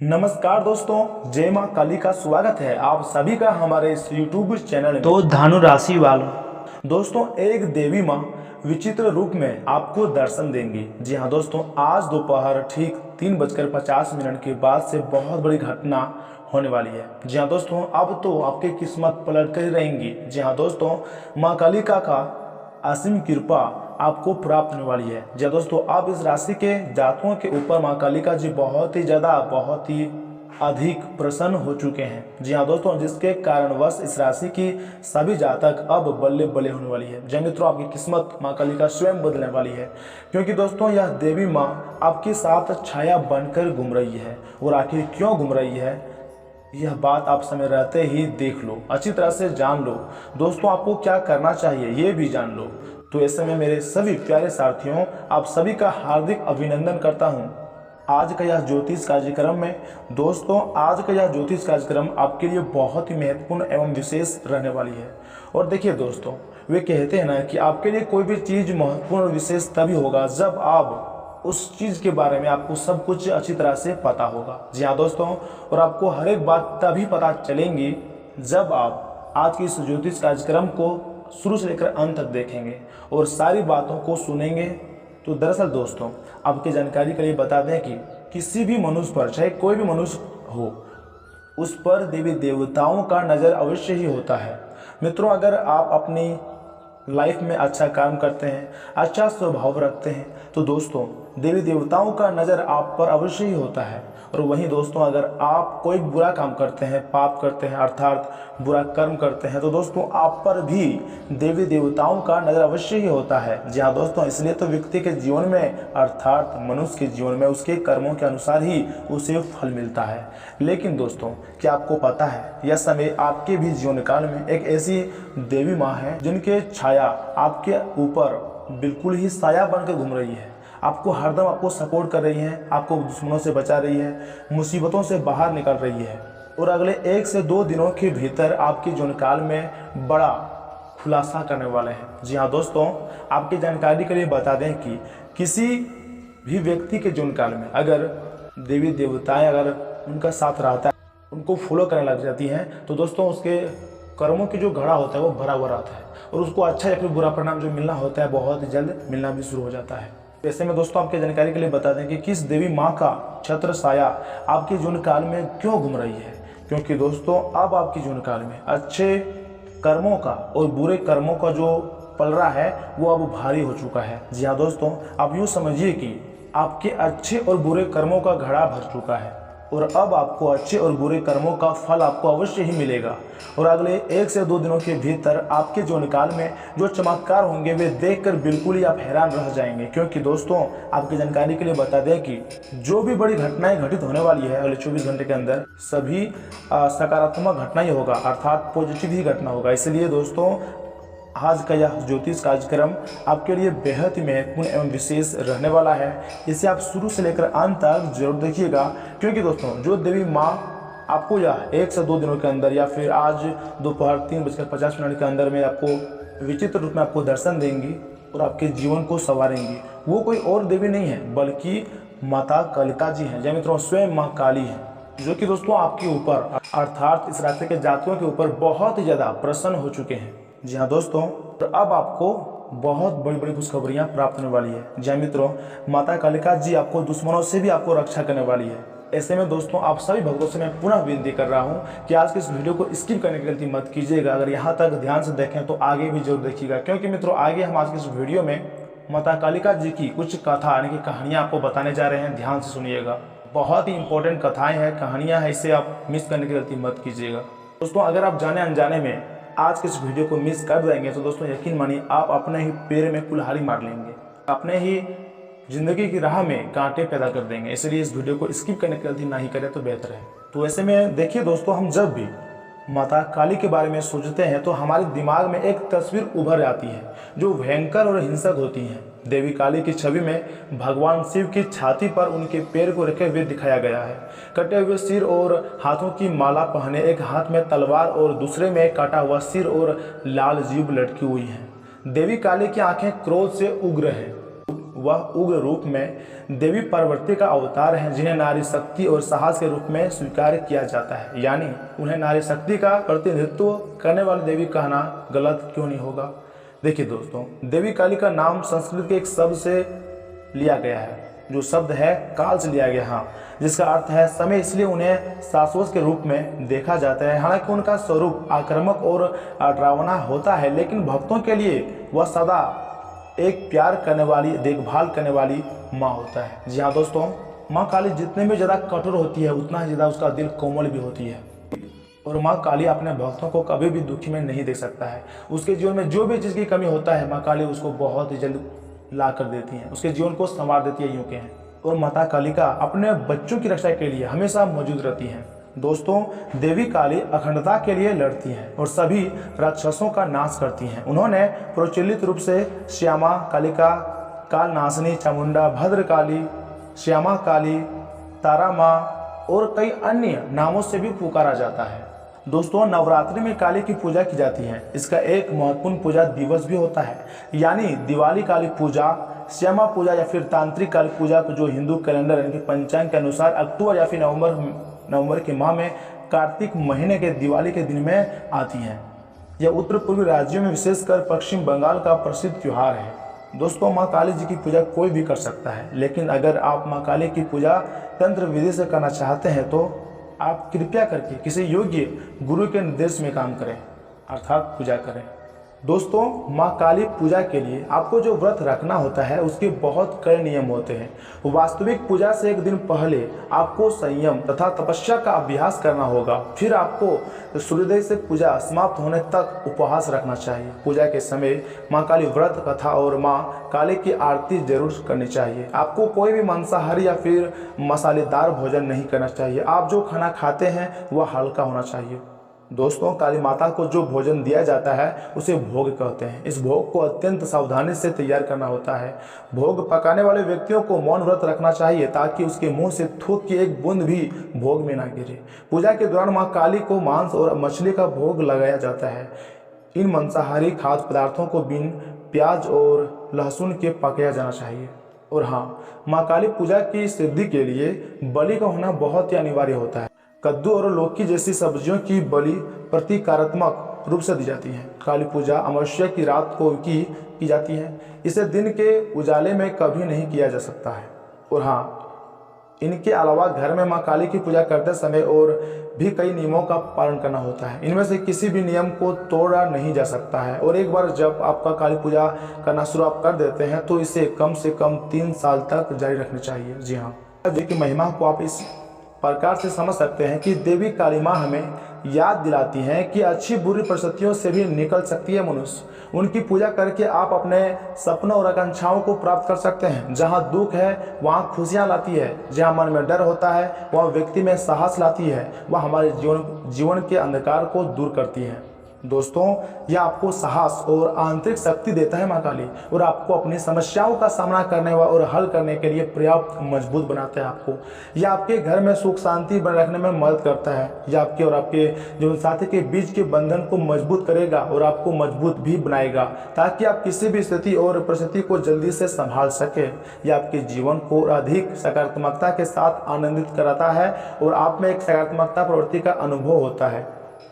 नमस्कार दोस्तों, जय माँ काली का स्वागत है आप सभी का हमारे इस YouTube चैनल में। तो धनु राशि वालों, दोस्तों, एक देवी माँ विचित्र रूप में आपको दर्शन देंगी। जी हाँ दोस्तों, आज दोपहर ठीक 3:50 के बाद से बहुत बड़ी घटना होने वाली है। जी हाँ दोस्तों, अब तो आपकी किस्मत पलट कर ही रहेंगी। जी हाँ दोस्तों, माँ कालिका का असीम कृपा आपको प्राप्त होने वाली है। जी हाँ दोस्तों, आप इस राशि के जातकों के ऊपर माँ कालिका जी बहुत ही ज़्यादा बहुत ही अधिक प्रसन्न हो चुके हैं। जी हाँ दोस्तों, जिसके कारणवश इस राशि की सभी जातक अब बल्ले बल्ले होने वाली है। जय मित्रों, आपकी किस्मत माँ कालिका स्वयं बदलने वाली है, क्योंकि दोस्तों यह देवी माँ आपके साथ छाया बनकर घूम रही है। और आखिर क्यों घूम रही है, यह बात आप समय रहते ही देख लो, अच्छी तरह से जान लो। दोस्तों, आपको क्या करना चाहिए ये भी जान लो। तो ऐसे में मेरे सभी प्यारे साथियों, आप सभी का हार्दिक अभिनंदन करता हूं। आज का यह ज्योतिष कार्यक्रम में दोस्तों, आज का यह ज्योतिष कार्यक्रम आपके लिए बहुत ही महत्वपूर्ण एवं विशेष रहने वाली है। और देखिए दोस्तों, वे कहते हैं ना कि आपके लिए कोई भी चीज़ महत्वपूर्ण और विशेष तभी होगा जब आप उस चीज़ के बारे में आपको सब कुछ अच्छी तरह से पता होगा। जी हाँ दोस्तों, और आपको हर एक बात तभी पता चलेंगी जब आप आज की इस ज्योतिष कार्यक्रम को शुरू से लेकर अंत तक देखेंगे और सारी बातों को सुनेंगे। तो दरअसल दोस्तों, आपकी जानकारी के लिए बता दें कि किसी भी मनुष्य पर, चाहे कोई भी मनुष्य हो, उस पर देवी देवताओं का नज़र अवश्य ही होता है। मित्रों, अगर आप अपनी लाइफ में अच्छा काम करते हैं, अच्छा स्वभाव रखते हैं, तो दोस्तों देवी देवताओं का नज़र आप पर अवश्य ही होता है। और वहीं दोस्तों, अगर आप कोई बुरा काम करते हैं, पाप करते हैं, अर्थात बुरा कर्म करते हैं, तो दोस्तों आप पर भी देवी देवताओं का नज़र अवश्य ही होता है। जी हाँ दोस्तों, इसलिए तो व्यक्ति के जीवन में, अर्थात मनुष्य के जीवन में उसके कर्मों के अनुसार ही उसे फल मिलता है। लेकिन दोस्तों, क्या आपको पता है, यह समय आपके भी जीवन काल में एक ऐसी देवी माँ है जिनके छाया आपके ऊपर बिल्कुल ही साया बनकर घूम रही है। आपको हरदम आपको सपोर्ट कर रही है, आपको दुश्मनों से बचा रही है, मुसीबतों से बाहर निकाल रही है। और अगले 1 से 2 दिनों के भीतर आपके जीवन काल में बड़ा खुलासा करने वाले हैं। जी हाँ दोस्तों, आपकी जानकारी के लिए बता दें कि किसी भी व्यक्ति के जीवन काल में अगर देवी देवताएं अगर उनका साथ रहता है, उनको फॉलो करने लग जाती हैं, तो दोस्तों उसके कर्मों की जो घड़ा होता है वो भरा हुआ रहता है और उसको अच्छा या फिर बुरा परिणाम जो मिलना होता है बहुत जल्द मिलना भी शुरू हो जाता है। ऐसे में दोस्तों, आपकी जानकारी के लिए बता दें कि किस देवी माँ का छत्र साया आपके जीवन काल में क्यों घूम रही है। क्योंकि दोस्तों, अब आपके जीवन काल में अच्छे कर्मों का और बुरे कर्मों का जो पलड़ा है वो अब भारी हो चुका है। जी हाँ दोस्तों, आप यूँ समझिए कि आपके अच्छे और बुरे कर्मों का घड़ा भर चुका है और अब आपको अच्छे और बुरे कर्मों का फल आपको अवश्य ही मिलेगा। और अगले 1 से 2 दिनों के भीतर आपके जीवन काल में जो चमत्कार होंगे वे देखकर बिल्कुल ही आप हैरान रह जाएंगे। क्योंकि दोस्तों, आपकी जानकारी के लिए बता दें कि जो भी बड़ी घटनाएं घटित होने वाली है अगले 24 घंटे के अंदर, सभी सकारात्मक घटना ही होगा, अर्थात पॉजिटिव ही घटना होगा। इसलिए दोस्तों, आज का यह ज्योतिष कार्यक्रम आपके लिए बेहद ही महत्वपूर्ण एवं विशेष रहने वाला है। इसे आप शुरू से लेकर अंत तक जरूर देखिएगा, क्योंकि दोस्तों जो देवी माँ आपको यह 1 से 2 दिनों के अंदर या फिर आज दोपहर 3:50 के अंदर में आपको विचित्र रूप में आपको दर्शन देंगी और आपके जीवन को संवारेंगी, वो कोई और देवी नहीं है बल्कि माता कालिका जी हैं। जय मित्रों, स्वयं माँ काली हैं, जो कि दोस्तों आपके ऊपर, अर्थात इस राशि के जातकों के ऊपर बहुत ही ज़्यादा प्रसन्न हो चुके हैं। जी हाँ दोस्तों, तो अब आपको बहुत बड़ी बड़ी खुशखबरियाँ प्राप्त होने वाली है। जी हाँ मित्रों, माता कालिका जी आपको दुश्मनों से भी आपको रक्षा करने वाली है। ऐसे में दोस्तों, आप सभी भक्तों से मैं पुनः विनती कर रहा हूँ कि आज के इस वीडियो को स्किप करने की गलती मत कीजिएगा। अगर यहाँ तक ध्यान से देखें तो आगे भी जरूर देखिएगा, क्योंकि मित्रों आगे हम आज के इस वीडियो में माता कालिका जी की कुछ कथा यानी कि कहानियाँ आपको बताने जा रहे हैं। ध्यान से सुनिएगा, बहुत ही इंपॉर्टेंट कथाएँ हैं, कहानियाँ हैं, इसे आप मिस करने की गलती मत कीजिएगा। दोस्तों, अगर आप जाने अनजाने में आज के इस वीडियो को मिस कर जाएंगे तो दोस्तों यकीन मानिए आप अपने ही पैर में कुल्हाड़ी मार लेंगे, अपने ही जिंदगी की राह में कांटे पैदा कर देंगे। इसलिए इस वीडियो को स्किप करने की गलती ना ही करें तो बेहतर है। तो ऐसे में देखिए दोस्तों, हम जब भी माता काली के बारे में सोचते हैं तो हमारे दिमाग में एक तस्वीर उभर आती है जो भयंकर और हिंसक होती है। देवी काली की छवि में भगवान शिव की छाती पर उनके पैर को रखे हुए दिखाया गया है। कटे हुए सिर और हाथों की माला पहने, एक हाथ में तलवार और दूसरे में काटा हुआ सिर और लाल जीभ लटकी हुई है। देवी काली की आंखें क्रोध से उग्र है। वह उग्र रूप में देवी पार्वती का अवतार हैं, जिन्हें नारी शक्ति और साहस के रूप में स्वीकार किया जाता है। यानी उन्हें नारी शक्ति का प्रतिनिधित्व करने वाली देवी कहना गलत क्यों नहीं होगा। देखिए दोस्तों, देवी काली का नाम संस्कृत के एक शब्द से लिया गया है, जो शब्द है काल से लिया गया, हाँ, जिसका अर्थ है समय। इसलिए उन्हें शाश्वत के रूप में देखा जाता है। हालांकि उनका स्वरूप आक्रामक और डरावना होता है, लेकिन भक्तों के लिए वह सदा एक प्यार करने वाली, देखभाल करने वाली माँ होता है। जी हाँ दोस्तों, माँ काली जितने भी ज़्यादा कठोर होती है, उतना ही ज़्यादा उसका दिल कोमल भी होती है। और माँ काली अपने भक्तों को कभी भी दुखी में नहीं देख सकता है। उसके जीवन में जो भी चीज़ की कमी होता है, माँ काली उसको बहुत ही जल्द ला कर देती हैं, उसके जीवन को संवार देती है, यूँ कहें। और माता कालिका अपने बच्चों की रक्षा के लिए हमेशा मौजूद रहती हैं। दोस्तों, देवी काली अखंडता के लिए लड़ती हैं और सभी राक्षसों का नाश करती हैं। उन्होंने प्रचलित रूप से श्यामा कालिका, कालनाशिनी, चामुंडा, भद्रकाली, श्यामा काली, तारा माँ और कई अन्य नामों से भी पुकारा जाता है। दोस्तों, नवरात्रि में काली की पूजा की जाती है। इसका एक महत्वपूर्ण पूजा दिवस भी होता है, यानी दिवाली काली पूजा, श्यामा पूजा या फिर तांत्रिक काली पूजा को, जो हिंदू कैलेंडर यानी कि पंचांग के अनुसार अक्टूबर या फिर नवंबर के माह में कार्तिक महीने के दिवाली के दिन में आती हैं। यह उत्तर पूर्वी राज्यों में, विशेषकर पश्चिम बंगाल का प्रसिद्ध त्यौहार है। दोस्तों, माँ काली जी की पूजा कोई भी कर सकता है, लेकिन अगर आप माँ काली की पूजा तंत्र विधि से करना चाहते हैं तो आप कृपया करके किसी योग्य गुरु के निर्देश में काम करें, अर्थात पूजा करें। दोस्तों, माँ काली पूजा के लिए आपको जो व्रत रखना होता है, उसके बहुत कड़े नियम होते हैं। वास्तविक पूजा से एक दिन पहले आपको संयम तथा तपस्या का अभ्यास करना होगा। फिर आपको सूर्योदय से पूजा समाप्त होने तक उपवास रखना चाहिए। पूजा के समय माँ काली व्रत कथा और माँ काली की आरती जरूर करनी चाहिए। आपको कोई भी मांसाहारी या फिर मसालेदार भोजन नहीं करना चाहिए। आप जो खाना खाते हैं वह हल्का होना चाहिए। दोस्तों, काली माता को जो भोजन दिया जाता है उसे भोग कहते हैं। इस भोग को अत्यंत सावधानी से तैयार करना होता है। भोग पकाने वाले व्यक्तियों को मौन व्रत रखना चाहिए, ताकि उसके मुंह से थूक की एक बूंद भी भोग में ना गिरे। पूजा के दौरान माँ काली को मांस और मछली का भोग लगाया जाता है। इन मांसाहारी खाद्य पदार्थों को बिन प्याज और लहसुन के पकाया जाना चाहिए। और हाँ, माँ काली पूजा की सिद्धि के लिए बलि का होना बहुत ही अनिवार्य होता है। कद्दू और लौकी जैसी सब्जियों की बलि प्रतीकात्मक रूप से दी जाती है। काली पूजा अमावस्या की रात को की जाती है। इसे दिन के उजाले में कभी नहीं किया जा सकता है। और हाँ, इनके अलावा घर में माँ काली की पूजा करते समय और भी कई नियमों का पालन करना होता है। इनमें से किसी भी नियम को तोड़ा नहीं जा सकता है। और एक बार जब आपका काली पूजा करना शुरू आप कर देते हैं तो इसे कम से कम 3 साल तक जारी रखनी चाहिए। जी हाँ, देखिए, महिमा को आप इस प्रकार से समझ सकते हैं कि देवी काली माँ हमें याद दिलाती हैं कि अच्छी बुरी परिस्थितियों से भी निकल सकती है मनुष्य। उनकी पूजा करके आप अपने सपनों और आकांक्षाओं को प्राप्त कर सकते हैं। जहाँ दुख है वहाँ खुशियाँ लाती है, जहाँ मन में डर होता है वहाँ व्यक्ति में साहस लाती है, वह हमारे जीवन के अंधकार को दूर करती है। दोस्तों, यह आपको साहस और आंतरिक शक्ति देता है माँ काली, और आपको अपनी समस्याओं का सामना करने और हल करने के लिए पर्याप्त मजबूत बनाता है। आपको यह आपके घर में सुख शांति बनाए रखने में मदद करता है। यह आपके और आपके जीवन साथी के बीच के बंधन को मजबूत करेगा और आपको मजबूत भी बनाएगा, ताकि आप किसी भी स्थिति और परिस्थिति को जल्दी से संभाल सके। यह आपके जीवन को अधिक सकारात्मकता के साथ आनंदित कराता है और आप में एक सकारात्मकता प्रवृत्ति का अनुभव होता है।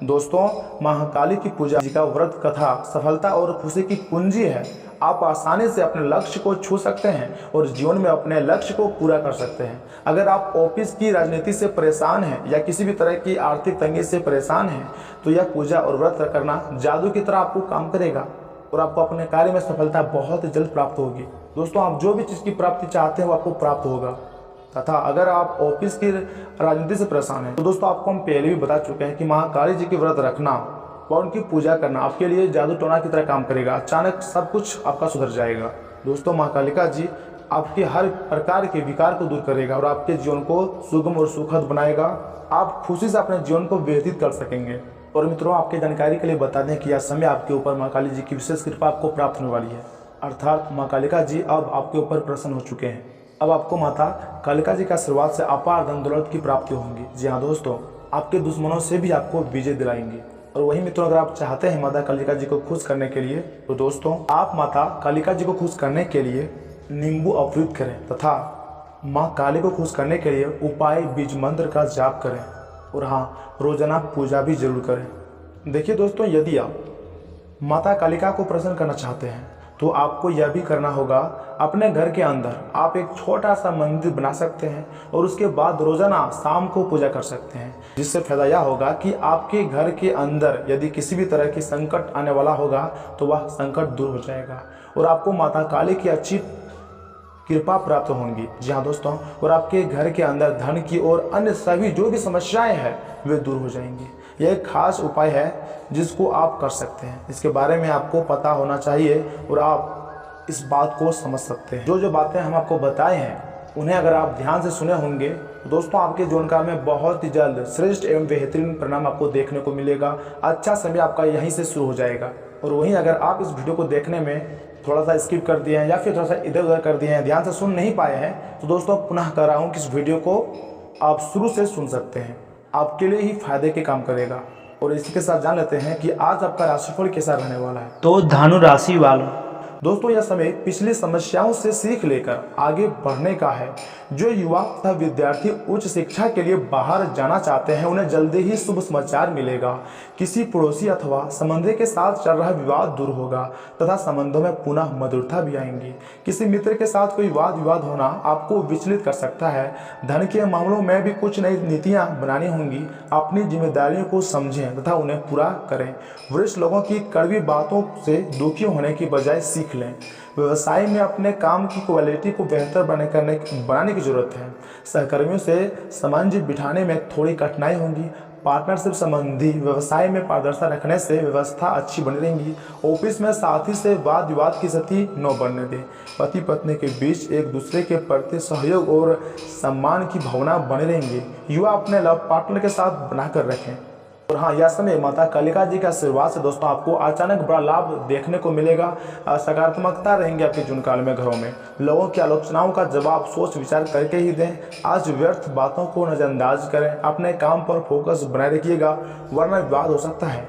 दोस्तों, महाकाली की पूजा जी का व्रत कथा सफलता और खुशी की कुंजी है। आप आसानी से अपने लक्ष्य को छू सकते हैं और जीवन में अपने लक्ष्य को पूरा कर सकते हैं। अगर आप ऑफिस की राजनीति से परेशान हैं या किसी भी तरह की आर्थिक तंगी से परेशान हैं, तो यह पूजा और व्रत करना जादू की तरह आपको काम करेगा और आपको अपने कार्य में सफलता बहुत जल्द प्राप्त होगी। दोस्तों, आप जो भी चीज़ की प्राप्ति चाहते हैं वो आपको प्राप्त होगा। तथा अगर आप ऑफिस की राजनीति से परेशान हैं, तो दोस्तों आपको हम पहले भी बता चुके हैं कि महाकाली जी की व्रत रखना और उनकी पूजा करना आपके लिए जादू टोना की तरह काम करेगा। अचानक सब कुछ आपका सुधर जाएगा। दोस्तों, माँ कालिका जी आपके हर प्रकार के विकार को दूर करेगा और आपके जीवन को सुगम और सुखद बनाएगा। आप खुशी से अपने जीवन को व्यतीत कर सकेंगे। और मित्रों, आपकी जानकारी के लिए बता दें कि यह समय आपके ऊपर माँ काली जी की विशेष कृपा आपको प्राप्त होने वाली है। अर्थात माँ कालिका जी अब आपके ऊपर प्रसन्न हो चुके हैं। अब आपको माता कालिका जी का आशीर्वाद से अपार धन दौलत की प्राप्ति होंगी। जी हाँ दोस्तों, आपके दुश्मनों से भी आपको विजय दिलाएंगे। और वही मित्रों, अगर आप चाहते हैं माता कालिका जी को खुश करने के लिए, तो दोस्तों आप माता कालिका जी को खुश करने के लिए नींबू अवरुद्ध करें तथा माँ काली को खुश करने के लिए उपाय बीज मंत्र का जाप करें और हाँ, रोजाना पूजा भी जरूर करें। देखिए दोस्तों, यदि आप माता कालिका को प्रसन्न करना चाहते हैं तो आपको यह भी करना होगा, अपने घर के अंदर आप एक छोटा सा मंदिर बना सकते हैं और उसके बाद रोजाना शाम को पूजा कर सकते हैं, जिससे फायदा यह होगा कि आपके घर के अंदर यदि किसी भी तरह की संकट आने वाला होगा तो वह संकट दूर हो जाएगा और आपको माता काली की अच्छी कृपा प्राप्त होंगी। जी हाँ दोस्तों, और आपके घर के अंदर धन की और अन्य सभी जो भी समस्याएं हैं वे दूर हो जाएंगी। यह एक खास उपाय है जिसको आप कर सकते हैं। इसके बारे में आपको पता होना चाहिए और आप इस बात को समझ सकते हैं। जो जो बातें हम आपको बताए हैं उन्हें अगर आप ध्यान से सुने होंगे तो दोस्तों आपके जीवनकाल में बहुत ही जल्द श्रेष्ठ एवं बेहतरीन परिणाम आपको देखने को मिलेगा। अच्छा समय आपका यहीं से शुरू हो जाएगा। और वहीं अगर आप इस वीडियो को देखने में थोड़ा सा स्किप कर दिए हैं या फिर थोड़ा सा इधर उधर कर दिए हैं, ध्यान से सुन नहीं पाए हैं, तो दोस्तों पुनः कह रहा हूँ कि इस वीडियो को आप शुरू से सुन सकते हैं, आपके लिए ही फायदे के काम करेगा। और इसी के साथ जान लेते हैं कि आज आपका राशिफल कैसा रहने वाला है। तो धनु राशि वालों, दोस्तों यह समय पिछली समस्याओं से सीख लेकर आगे बढ़ने का है। जो युवा तथा विद्यार्थी उच्च शिक्षा के लिए बाहर जाना चाहते हैं उन्हें जल्दी ही शुभ समाचार मिलेगा। किसी पड़ोसी अथवा संबंधी के साथ चल रहा विवाद दूर होगा तथा संबंधों में पुनः मधुरता भी आएंगी। किसी मित्र के साथ कोई वाद विवाद होना आपको विचलित कर सकता है। धन के मामलों में भी कुछ नई नीतियां बनानी होंगी। अपनी जिम्मेदारियों को समझें तथा उन्हें पूरा करें। वरिष्ठ लोगों की कड़वी बातों से दुखी होने की बजाय सीख लें। व्यवसाय में अपने काम की क्वालिटी को बेहतर बनाने की जरूरत है। सहकर्मियों से सामंजस्य बिठाने में थोड़ी कठिनाई होगी। पार्टनरशिप संबंधी व्यवसाय में पारदर्शिता रखने से व्यवस्था अच्छी बनी रहेगी। ऑफिस में साथी से वाद विवाद की स्थिति न बनने दें। पति पत्नी के बीच एक दूसरे के प्रति सहयोग और सम्मान की भावना बनी रहेंगी। युवा अपने लव पार्टनर के साथ बनाकर रखें। और हाँ, यह समय माता कालिका जी के आशीर्वाद से दोस्तों आपको अचानक बड़ा लाभ देखने को मिलेगा। सकारात्मकता रहेंगे आपके जीवन काल में। घरों में लोगों की आलोचनाओं का जवाब सोच विचार करके ही दें। आज व्यर्थ बातों को नजरअंदाज करें। अपने काम पर फोकस बनाए रखिएगा, वरना विवाद हो सकता है।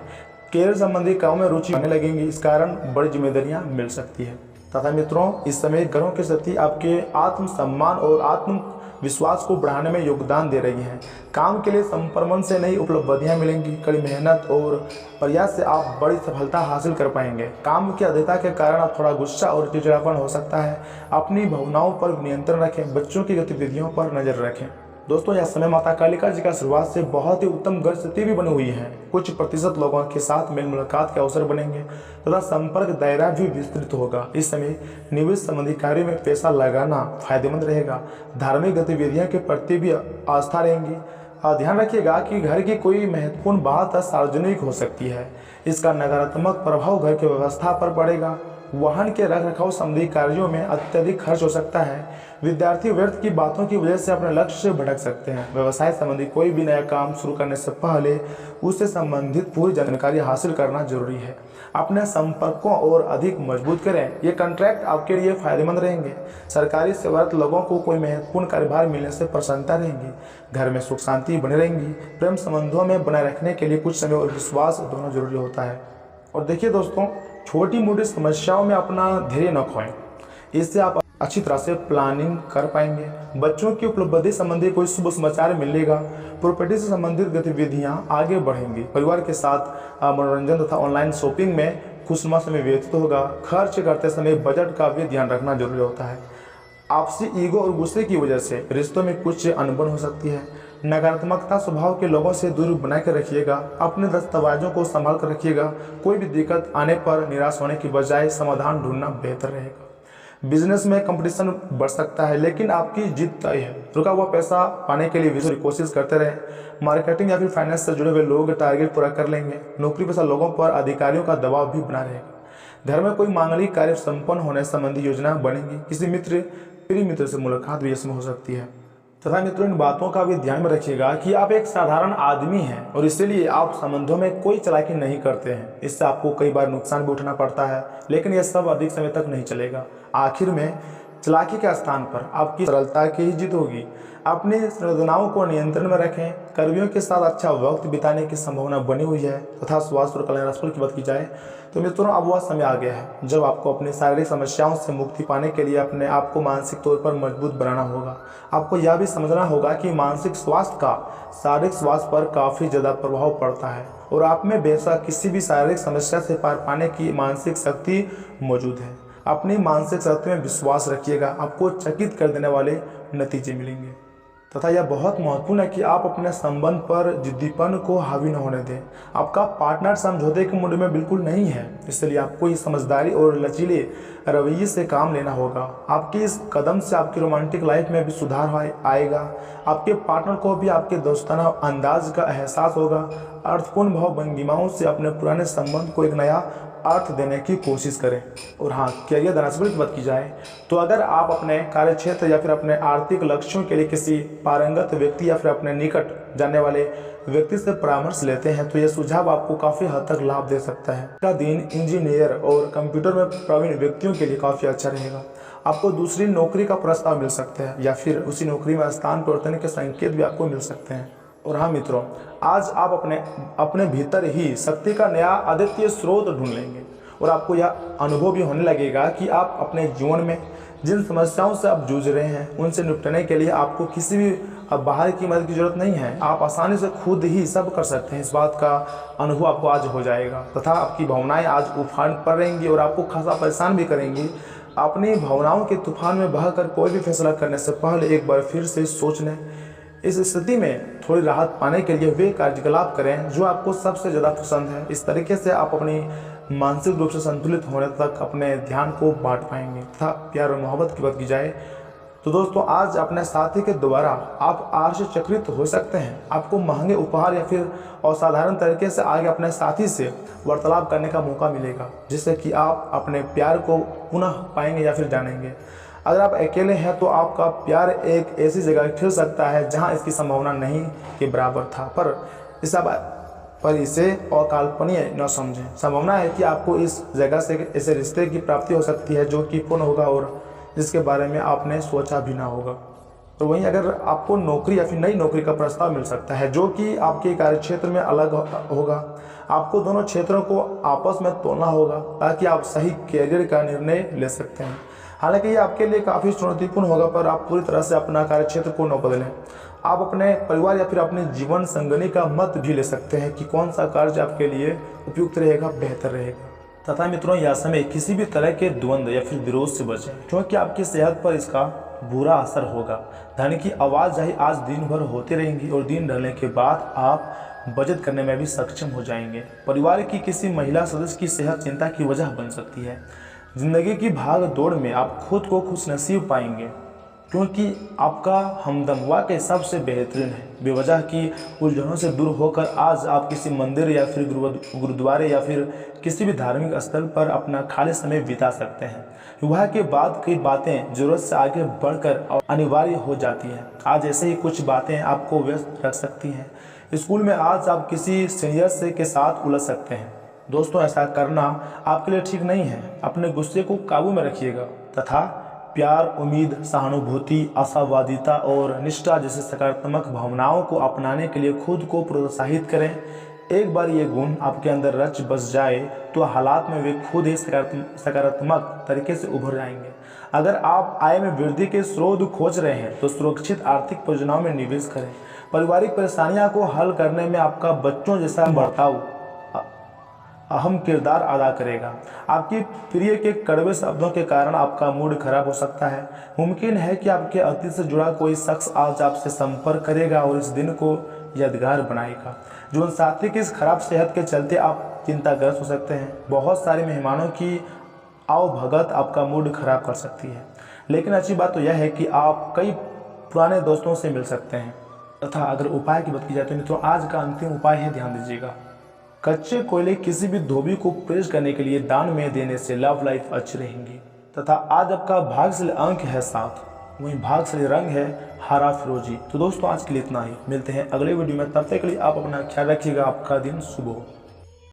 कैरियर संबंधी कामों में रुचि होने लगेंगी, इस कारण बड़ी जिम्मेदारियां मिल सकती है। तथा मित्रों, इस समय ग्रहों की स्थिति आपके आत्मसम्मान और आत्म विश्वास को बढ़ाने में योगदान दे रही है। काम के लिए संक्रमण से नई उपलब्धियां मिलेंगी। कड़ी मेहनत और प्रयास से आप बड़ी सफलता हासिल कर पाएंगे। काम की अधिकता के कारण आप थोड़ा गुस्सा और चिड़चिड़ापन हो सकता है। अपनी भावनाओं पर नियंत्रण रखें। बच्चों की गतिविधियों पर नजर रखें। दोस्तों यह समय माता कालिका जी का शुरुआत से बहुत ही उत्तम ग्रह स्थिति भी बनी हुई है। कुछ प्रतिशत लोगों के साथ मेल मुलाकात के अवसर बनेंगे तथा संपर्क दायरा भी विस्तृत होगा। इस समय निवेश संबंधी कार्यों में पैसा लगाना फायदेमंद रहेगा। धार्मिक गतिविधियों के प्रति भी आस्था रहेंगी। ध्यान रखिएगा कि घर की कोई महत्वपूर्ण बात सार्वजनिक हो सकती है। इसका नकारात्मक प्रभाव घर की व्यवस्था पर पड़ेगा। वाहन के रख रखाव संबंधी कार्यों में अत्यधिक खर्च हो सकता है। विद्यार्थी व्यर्थ की बातों की वजह से अपने लक्ष्य से भटक सकते हैं। व्यवसाय संबंधी कोई भी नया काम शुरू करने से पहले उससे संबंधित पूरी जानकारी हासिल करना जरूरी है। अपने संपर्कों और अधिक मजबूत करें। ये कॉन्ट्रैक्ट आपके लिए फायदेमंद रहेंगे। सरकारी सेवारत लोगों को कोई महत्वपूर्ण कार्यभार मिलने से प्रसन्नता रहेंगी। घर में सुख शांति बनी रहेंगी। प्रेम संबंधों में बनाए रखने के लिए कुछ समय और विश्वास दोनों जरूरी होता है। और देखिए दोस्तों, छोटी मोटी समस्याओं में अपना धैर्य न खोएं। इससे आप अच्छी तरह से प्लानिंग कर पाएंगे। बच्चों की उपलब्धि संबंधी कोई शुभ समाचार मिलेगा। प्रॉपर्टी से संबंधित गतिविधियां आगे बढ़ेंगी। परिवार के साथ मनोरंजन तथा ऑनलाइन शॉपिंग में खुशनुमा समय व्यतीत होगा। खर्च करते समय बजट का भी ध्यान रखना जरूरी होता है। आपसी ईगो और गुस्से की वजह से रिश्तों में कुछ अनबन हो सकती है। नकारात्मकता स्वभाव के लोगों से दूर बना कर रखिएगा। अपने दस्तावेजों को संभाल कर रखिएगा। कोई भी दिक्कत आने पर निराश होने की बजाय समाधान ढूंढना बेहतर रहेगा। बिजनेस में कंपटीशन बढ़ सकता है, लेकिन आपकी जीत तय है। रुका हुआ पैसा पाने के लिए विशेष कोशिश करते रहें। मार्केटिंग या फिर फाइनेंस से जुड़े हुए लोग टारगेट पूरा कर लेंगे। नौकरी पेशा लोगों पर अधिकारियों का दबाव भी बना रहेगा। घर में कोई मांगलिक कार्य संपन्न होने संबंधी योजना बनेगी। किसी प्रिय मित्र से मुलाकात भी इसमें हो सकती है। तथा मित्रों, इन बातों का भी ध्यान में रखिएगा कि आप एक साधारण आदमी हैं और इसीलिए आप संबंधों में कोई चालाकी नहीं करते हैं। इससे आपको कई बार नुकसान भी उठाना पड़ता है, लेकिन यह सब अधिक समय तक नहीं चलेगा। आखिर में चालाकी के स्थान पर आपकी सरलता की ही जीत होगी। अपनी संवेदनाओं को नियंत्रण में रखें। कर्मियों के साथ अच्छा वक्त बिताने की संभावना बनी हुई है। तथा स्वास्थ्य और कल्याण राशिफल की बात की जाए तो मित्रों, अब वह समय आ गया है जब आपको अपनी शारीरिक समस्याओं से मुक्ति पाने के लिए अपने आप को मानसिक तौर पर मजबूत बनाना होगा। आपको यह भी समझना होगा कि मानसिक स्वास्थ्य का शारीरिक स्वास्थ्य पर काफ़ी ज़्यादा प्रभाव पड़ता है और आप में बेशक किसी भी शारीरिक समस्या से पार पाने की मानसिक शक्ति मौजूद है। अपनी मानसिक शक्ति में विश्वास रखिएगा, आपको चकित कर देने वाले नतीजे मिलेंगे। तथा यह बहुत महत्वपूर्ण है कि आप अपने संबंध पर जिद्दीपन को हावी न होने दें। आपका पार्टनर समझौते के मूड में बिल्कुल नहीं है, इसलिए आपको इस समझदारी और लचीले रवैये से काम लेना होगा। आपके इस कदम से आपकी रोमांटिक लाइफ में भी सुधार आएगा। आपके पार्टनर को भी आपके दोस्ताना अंदाज का एहसास होगा। अर्थपूर्ण भाव भंगिमाओं से अपने पुराने संबंध को एक नया अर्थ देने की कोशिश करें। और हाँ, करियर धनराशि की बात की जाए तो अगर आप अपने कार्यक्षेत्र या फिर अपने आर्थिक लक्ष्यों के लिए किसी पारंगत व्यक्ति या फिर अपने निकट जानने वाले व्यक्ति से परामर्श लेते हैं तो यह सुझाव आपको काफ़ी हद तक लाभ दे सकता है। का दिन इंजीनियर और कंप्यूटर में प्रवीण व्यक्तियों के लिए काफ़ी अच्छा रहेगा। आपको दूसरी नौकरी का प्रस्ताव मिल सकता है या फिर उसी नौकरी में स्थान परिवर्तन के संकेत भी आपको मिल सकते हैं। और हाँ मित्रों, आज आप अपने भीतर ही शक्ति का नया अद्वितीय स्रोत ढूंढ लेंगे और आपको यह अनुभव भी होने लगेगा कि आप अपने जीवन में जिन समस्याओं से आप जूझ रहे हैं उनसे निपटने के लिए आपको किसी भी बाहर की मदद की जरूरत नहीं है। आप आसानी से खुद ही सब कर सकते हैं। इस बात का अनुभव आपको आज हो जाएगा तथा आपकी भावनाएं आज उफान पर रहेंगी और आपको खासा परेशान भी करेंगी। अपनी भावनाओं के तूफान में बहकर कोई भी फैसला करने से पहले एक बार फिर से सोच लें। इस स्थिति में थोड़ी राहत पाने के लिए वे कार्यकलाप करें जो आपको सबसे ज़्यादा पसंद है। इस तरीके से आप अपनी मानसिक रूप से संतुलित होने तक अपने ध्यान को बांट पाएंगे। तथा प्यार और मोहब्बत की बात की जाए तो दोस्तों, आज अपने साथी के द्वारा आप आश्चर्यचकित हो सकते हैं। आपको महंगे उपहार या फिर असाधारण तरीके से आगे अपने साथी से वार्तालाप करने का मौका मिलेगा, जिससे कि आप अपने प्यार को पुनः पाएंगे या फिर जानेंगे। अगर आप अकेले हैं तो आपका प्यार एक ऐसी जगह खिल सकता है जहां इसकी संभावना नहीं के बराबर था, पर इसे अकाल्पनीय न समझें। संभावना है कि आपको इस जगह से ऐसे रिश्ते की प्राप्ति हो सकती है जो कि पूर्ण होगा और जिसके बारे में आपने सोचा भी ना होगा। तो वहीं अगर आपको नौकरी या फिर नई नौकरी का प्रस्ताव मिल सकता है जो कि आपके कार्यक्षेत्र में अलग होगा। आपको दोनों क्षेत्रों को आपस में तोड़ना होगा ताकि आप सही कैरियर का निर्णय ले सकते हैं। हालांकि ये आपके लिए काफ़ी चुनौतीपूर्ण होगा, पर आप पूरी तरह से अपना कार्यक्षेत्र को न बदलें। आप अपने परिवार या फिर अपने जीवन संगनी का मत भी ले सकते हैं कि कौन सा कार्य आपके लिए उपयुक्त रहेगा, बेहतर रहेगा। तथा मित्रों, यह समय किसी भी तरह के द्वंद्व या फिर विरोध से बचें, क्योंकि आपकी सेहत पर इसका बुरा असर होगा। धन की आवाजाही आज दिन भर होती रहेंगी और दिन ढलने के बाद आप बचत करने में भी सक्षम हो जाएंगे। परिवार की किसी महिला सदस्य की सेहत चिंता की वजह बन सकती है। जिंदगी की भाग दौड़ में आप खुद को खुशनसीब पाएंगे, क्योंकि आपका हमदम वाकई सबसे बेहतरीन है। बेवजह की उलझनों से दूर होकर आज आप किसी मंदिर या फिर गुरुद्वारे या फिर किसी भी धार्मिक स्थल पर अपना खाली समय बिता सकते हैं। विवाह के बाद कई बातें जरूरत से आगे बढ़कर अनिवार्य हो जाती हैं। आज ऐसे ही कुछ बातें आपको व्यस्त रख सकती हैं। स्कूल में आज आप किसी सीनियर के साथ उलझ सकते हैं। दोस्तों, ऐसा करना आपके लिए ठीक नहीं है। अपने गुस्से को काबू में रखिएगा तथा प्यार, उम्मीद, सहानुभूति, आशावादिता और निष्ठा जैसे सकारात्मक भावनाओं को अपनाने के लिए खुद को प्रोत्साहित करें। एक बार ये गुण आपके अंदर रच बस जाए तो हालात में वे खुद ही सकारात्मक तरीके से उभर जाएंगे। अगर आप आय में वृद्धि के स्रोत खोज रहे हैं तो सुरक्षित आर्थिक परियोजनाओं में निवेश करें। पारिवारिक परेशानियों को हल करने में आपका बच्चों जैसा बर्ताव अहम किरदार अदा करेगा। आपकी प्रिय के कड़वे शब्दों के कारण आपका मूड खराब हो सकता है। मुमकिन है कि आपके अतीत से जुड़ा कोई शख्स आज आपसे संपर्क करेगा और इस दिन को यादगार बनाएगा। जीवन साथी की इस खराब सेहत के चलते आप चिंताग्रस्त हो सकते हैं। बहुत सारे मेहमानों की आवभगत आपका मूड खराब कर सकती है, लेकिन अच्छी बात तो यह है कि आप कई पुराने दोस्तों से मिल सकते हैं। तथा अगर उपाय की बात की जाए तो मित्रों, आज का अंतिम उपाय है, ध्यान दीजिएगा। कच्चे कोयले किसी भी धोबी को प्रेस करने के लिए दान में देने से लव लाइफ अच्छी रहेंगी। तथा आज आपका भाग्यशाली अंक है 7, वहीं भाग्यशाली रंग है हरा फिरोजी। तो दोस्तों, आज के लिए इतना ही। मिलते हैं अगले वीडियो में, तब तक के लिए आप अपना ख्याल रखिएगा। आपका दिन शुभ हो।